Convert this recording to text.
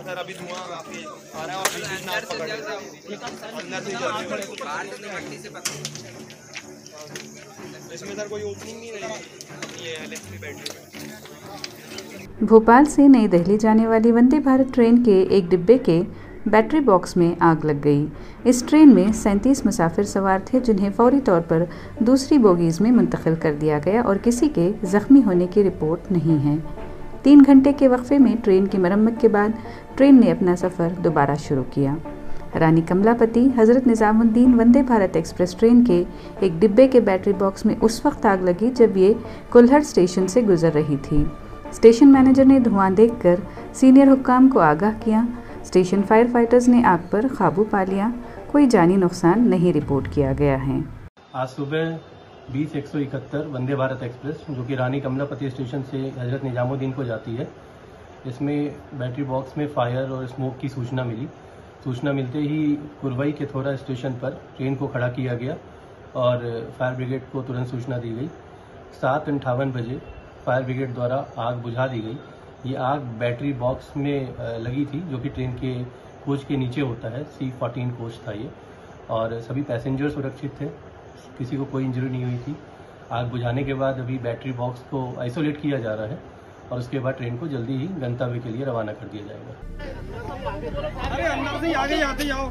Sir अभी धुआं काफी आ रहा है और बीच में आग पकड़ रहा है अंदर से इसमें सर कोई ओपनिंग नहीं रहेगी। ये इलेक्ट्रिक बैटरी। भोपाल से नई दिल्ली जाने वाली वंदे भारत ट्रेन के एक डिब्बे के बैटरी बॉक्स में आग लग गई। इस ट्रेन में 37 मुसाफिर सवार थे, जिन्हें फौरी तौर पर दूसरी बोगीज़ में मुंतकिल कर दिया गया और किसी के ज़ख्मी होने की रिपोर्ट नहीं है। 3 घंटे के वक्फे में ट्रेन की मरम्मत के बाद ट्रेन ने अपना सफ़र दोबारा शुरू किया। रानी कमलापति हज़रत निज़ामुद्दीन वंदे भारत एक्सप्रेस ट्रेन के एक डिब्बे के बैटरी बॉक्स में उस वक्त आग लगी जब ये कुल्हड़ स्टेशन से गुजर रही थी। स्टेशन मैनेजर ने धुआं देखकर सीनियर हुक्काम को आगाह किया। स्टेशन फायर फाइटर्स ने आग पर काबू पा लिया। कोई जानी नुकसान नहीं रिपोर्ट किया गया है। आज सुबह 20-171 वंदे भारत एक्सप्रेस जो कि रानी कमलापति स्टेशन से हज़रत निज़ामुद्दीन को जाती है, इसमें बैटरी बॉक्स में फायर और स्मोक की सूचना मिली। सूचना मिलते ही कुरवई के थोड़ा स्टेशन पर ट्रेन को खड़ा किया गया और फायर ब्रिगेड को तुरंत सूचना दी गई। 7:58 बजे फायर ब्रिगेड द्वारा आग बुझा दी गई। ये आग बैटरी बॉक्स में लगी थी जो कि ट्रेन के कोच के नीचे होता है। C14 कोच था ये और सभी पैसेंजर सुरक्षित थे, किसी को कोई इंजरी नहीं हुई थी। आग बुझाने के बाद अभी बैटरी बॉक्स को आइसोलेट किया जा रहा है और उसके बाद ट्रेन को जल्दी ही गंतव्य के लिए रवाना कर दिया जाएगा। अरे अंदर से आगे जाते जाओ।